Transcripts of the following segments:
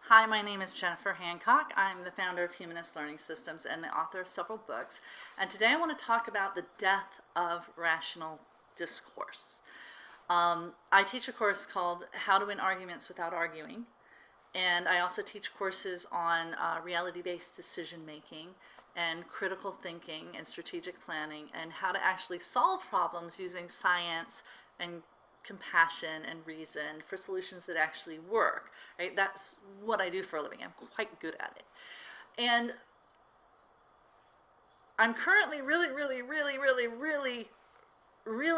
Hi, my name is Jennifer Hancock. I'm the founder of Humanist Learning Systems and the author of several books. And today I want to talk about the death of rational discourse. I teach a course called How to Win Arguments Without Arguing. And I also teach courses on reality-based decision making and critical thinking and strategic planning and how to actually solve problems using science and compassion and reason for solutions that actually work, right? That's what I do for a living. I'm quite good at it. And I'm currently really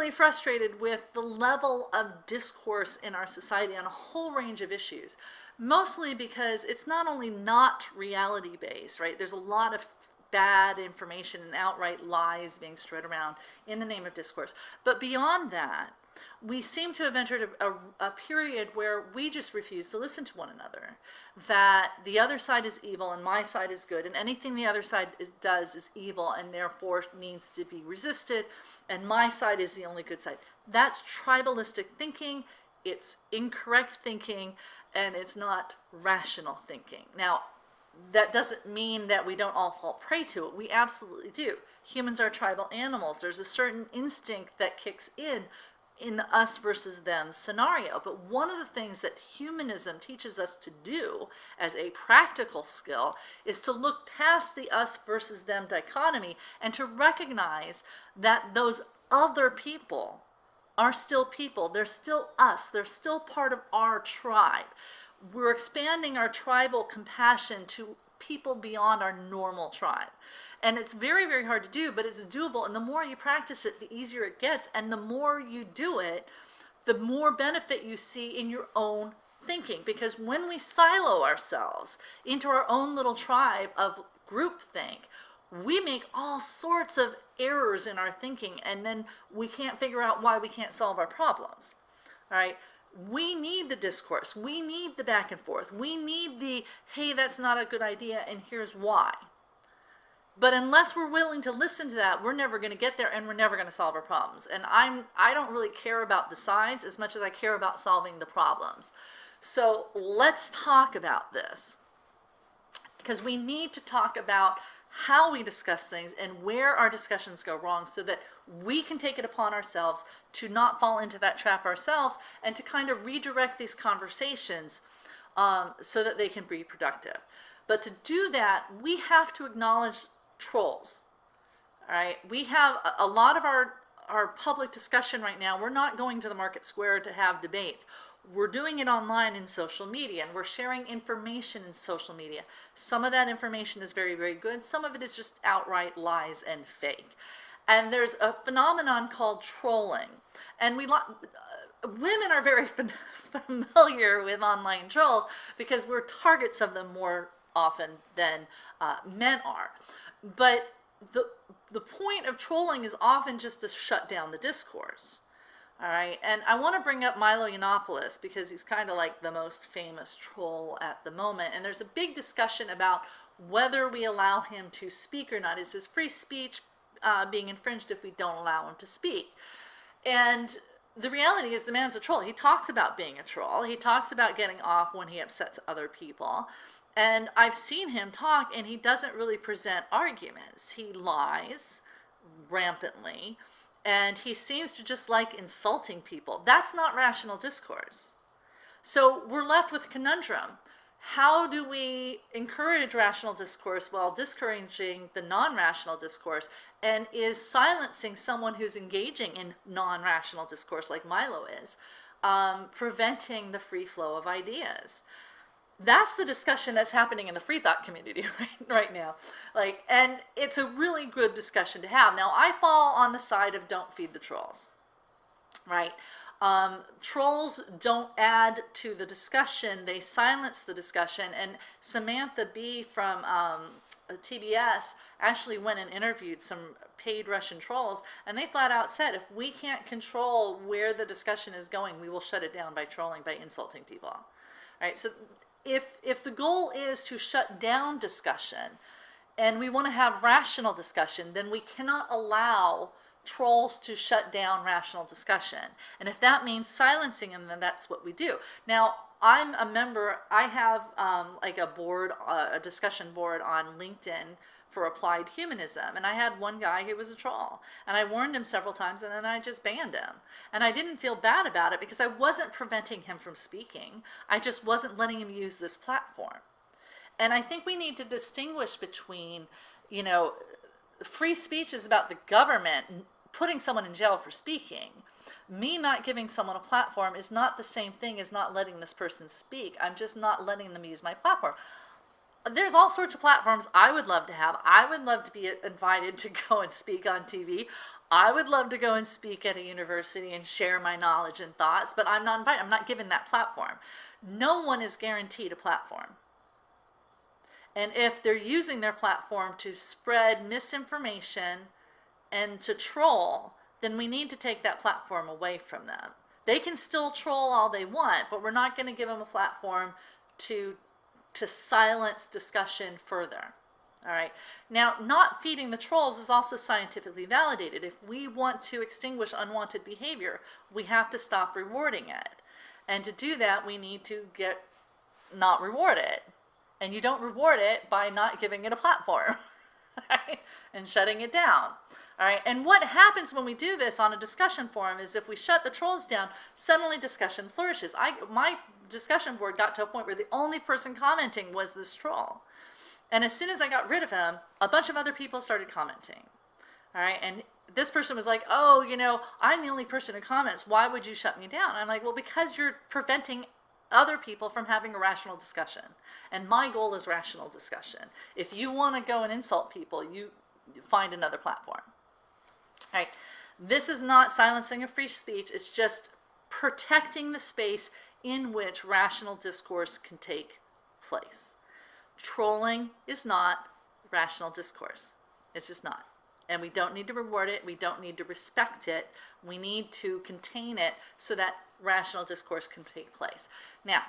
frustrated with the level of discourse in our society on a whole range of issues. Mostly because it's not only not reality-based, right? There's a lot of bad information and outright lies being spread around in the name of discourse. But beyond that, we seem to have entered a period where we just refuse to listen to one another, that the other side is evil and my side is good, and anything the other side does is evil and therefore needs to be resisted, and my side is the only good side. That's tribalistic thinking, it's incorrect thinking, and it's not rational thinking. Now, that doesn't mean that we don't all fall prey to it. We absolutely do. Humans are tribal animals. There's a certain instinct that kicks in us versus them scenario. But one of the things that humanism teaches us to do as a practical skill is to look past the us versus them dichotomy and to recognize that those other people are still people. They're still us. They're still part of our tribe. We're expanding our tribal compassion to people beyond our normal tribe. And it's very hard to do, but it's doable. And the more you practice it, the easier it gets. And the more you do it, the more benefit you see in your own thinking. Because when we silo ourselves into our own little tribe of groupthink, we make all sorts of errors in our thinking, and then we can't figure out why we can't solve our problems. All right? We need the discourse. We need the back and forth. We need the, hey, that's not a good idea, and here's why. But unless we're willing to listen to that, we're never going to get there, and we're never going to solve our problems. And I don't really care about the sides as much as I care about solving the problems. So let's talk about this, because we need to talk about how we discuss things and where our discussions go wrong so that we can take it upon ourselves to not fall into that trap ourselves and to kind of redirect these conversations so that they can be productive. But to do that, we have to acknowledge trolls. All right, we have a lot of our public discussion right now. We're not going to the market square to have debates. We're doing it online in social media, and we're sharing information in social media. Some of that information is very good. Some of it is just outright lies and fake. And there's a phenomenon called trolling. And women are very familiar with online trolls because we're targets of them more often than men are. But the point of trolling is often just to shut down the discourse. All right, and I want to bring up Milo Yiannopoulos because he's kind of like the most famous troll at the moment. And there's a big discussion about whether we allow him to speak or not. Is his free speech being infringed if we don't allow him to speak? And the reality is the man's a troll. He talks about being a troll. He talks about getting off when he upsets other people. And I've seen him talk, and he doesn't really present arguments. He lies rampantly. And he seems to just like insulting people. That's not rational discourse. So we're left with a conundrum. How do we encourage rational discourse while discouraging the non-rational discourse? And is silencing someone who's engaging in non-rational discourse like Milo is, preventing the free flow of ideas? That's the discussion that's happening in the free thought community right now. And it's a really good discussion to have. Now, I fall on the side of don't feed the trolls, right? Trolls don't add to the discussion. They silence the discussion. And Samantha Bee from TBS actually went and interviewed some paid Russian trolls, and they flat out said, if we can't control where the discussion is going, we will shut it down by trolling, by insulting people. All right, so if the goal is to shut down discussion and we want to have rational discussion, then we cannot allow trolls to shut down rational discussion. And if that means silencing them, then that's what we do. Now, I'm a member, I have like a board, a discussion board on LinkedIn for applied humanism. And I had one guy who was a troll. And I warned him several times and then I just banned him. And I didn't feel bad about it because I wasn't preventing him from speaking. I just wasn't letting him use this platform. And I think we need to distinguish between, you know, free speech is about the government putting someone in jail for speaking. Me not giving someone a platform is not the same thing as not letting this person speak. I'm just not letting them use my platform. There's all sorts of platforms I would love to have. I would love to be invited to go and speak on TV. I would love to go and speak at a university and share my knowledge and thoughts, but I'm not invited. I'm not given that platform. No one is guaranteed a platform. And if they're using their platform to spread misinformation and to troll, then we need to take that platform away from them. They can still troll all they want, but we're not going to give them a platform to silence discussion further. All right. Now, not feeding the trolls is also scientifically validated. If we want to extinguish unwanted behavior, we have to stop rewarding it. And to do that, we need to not reward it. And you don't reward it by not giving it a platform, right? And shutting it down. All right. And what happens when we do this on a discussion forum is if we shut the trolls down, suddenly discussion flourishes. My discussion board got to a point where the only person commenting was this troll. And as soon as I got rid of him, a bunch of other people started commenting. All right. And this person was like, oh, you know, I'm the only person who comments. Why would you shut me down? I'm like, well, because you're preventing other people from having a rational discussion. And my goal is rational discussion. If you want to go and insult people, you find another platform. All right. This is not silencing of free speech. It's just protecting the space in which rational discourse can take place. Trolling is not rational discourse. It's just not. And we don't need to reward it. We don't need to respect it. We need to contain it so that rational discourse can take place. Now,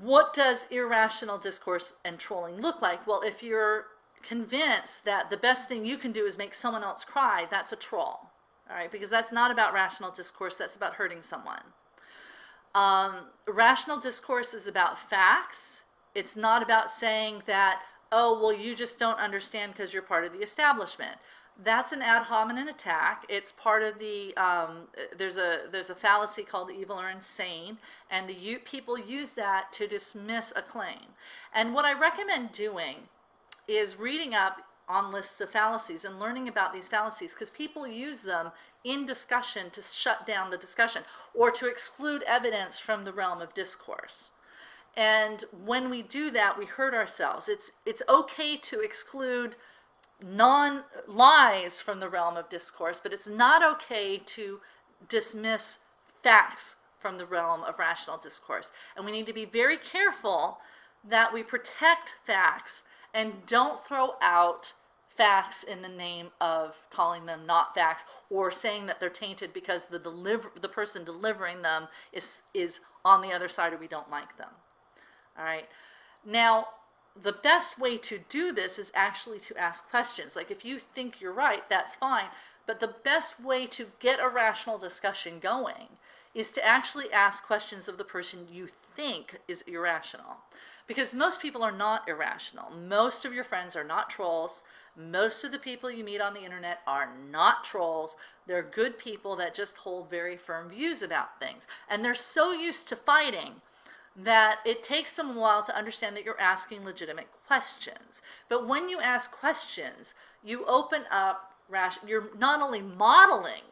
what does irrational discourse and trolling look like? Well, if you're convinced that the best thing you can do is make someone else cry, that's a troll. All right, because that's not about rational discourse. That's about hurting someone. Rational discourse is about facts. It's not about saying that, oh, well, you just don't understand because you're part of the establishment. That's an ad hominem attack. It's part of the, there's a fallacy called evil or insane, and people use that to dismiss a claim. And what I recommend doing is reading up on lists of fallacies and learning about these fallacies, because people use them in discussion to shut down the discussion or to exclude evidence from the realm of discourse. And when we do that, we hurt ourselves. It's okay to exclude non-lies from the realm of discourse, but it's not okay to dismiss facts from the realm of rational discourse. And we need to be very careful that we protect facts and don't throw out facts in the name of calling them not facts or saying that they're tainted because the person delivering them is on the other side or we don't like them. All right. Now, the best way to do this is actually to ask questions. Like, if you think you're right, that's fine. But the best way to get a rational discussion going is to actually ask questions of the person you think is irrational. Because most people are not irrational. Most of your friends are not trolls. Most of the people you meet on the internet are not trolls. They're good people that just hold very firm views about things. And they're so used to fighting that it takes them a while to understand that you're asking legitimate questions. But when you ask questions, you open up, you're not only modeling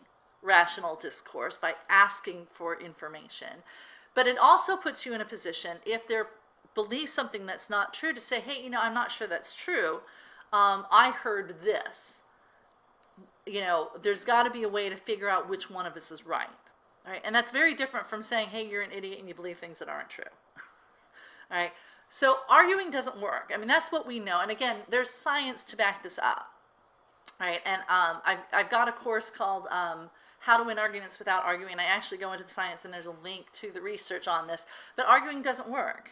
rational discourse by asking for information, but it also puts you in a position, if they believe something that's not true, to say, hey, you know, I'm not sure that's true. I heard this. You know, there's got to be a way to figure out which one of us is right. All right, and that's very different from saying, hey, you're an idiot and you believe things that aren't true. All right, so arguing doesn't work. I mean, that's what we know. And again, there's science to back this up. All right, and I've got a course called How to Win Arguments Without Arguing. I actually go into the science, and there's a link to the research on this. But arguing doesn't work.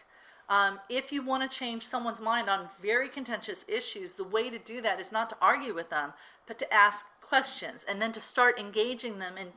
If you want to change someone's mind on very contentious issues, the way to do that is not to argue with them, but to ask questions, and then to start engaging them in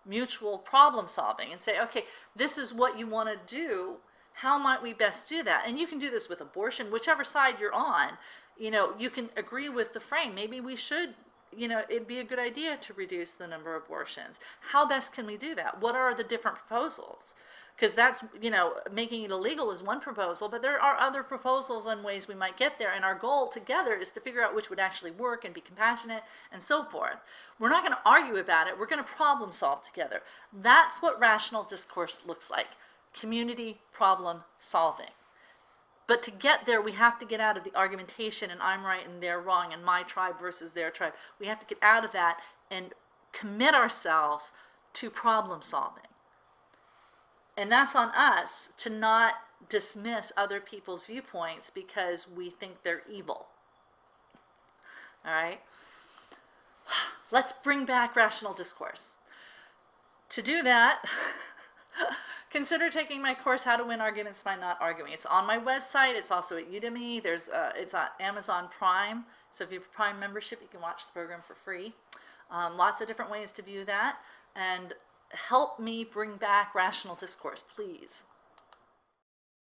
mutual problem solving and say, okay, this is what you want to do. How might we best do that? And you can do this with abortion, whichever side you're on. You know, you can agree with the frame. Maybe we should, you know, it'd be a good idea to reduce the number of abortions. How best can we do that? What are the different proposals? Because that's, you know, making it illegal is one proposal, but there are other proposals on ways we might get there. And our goal together is to figure out which would actually work and be compassionate and so forth. We're not going to argue about it. We're going to problem solve together. That's what rational discourse looks like. Community problem solving. But to get there, we have to get out of the argumentation and I'm right and they're wrong and my tribe versus their tribe. We have to get out of that and commit ourselves to problem solving. And that's on us to not dismiss other people's viewpoints because we think they're evil. All right? Let's bring back rational discourse. To do that, consider taking my course, How to Win Arguments by Not Arguing. It's on my website. It's also at Udemy. It's on Amazon Prime. So if you have a Prime membership, you can watch the program for free. Lots of different ways to view that. And help me bring back rational discourse, please.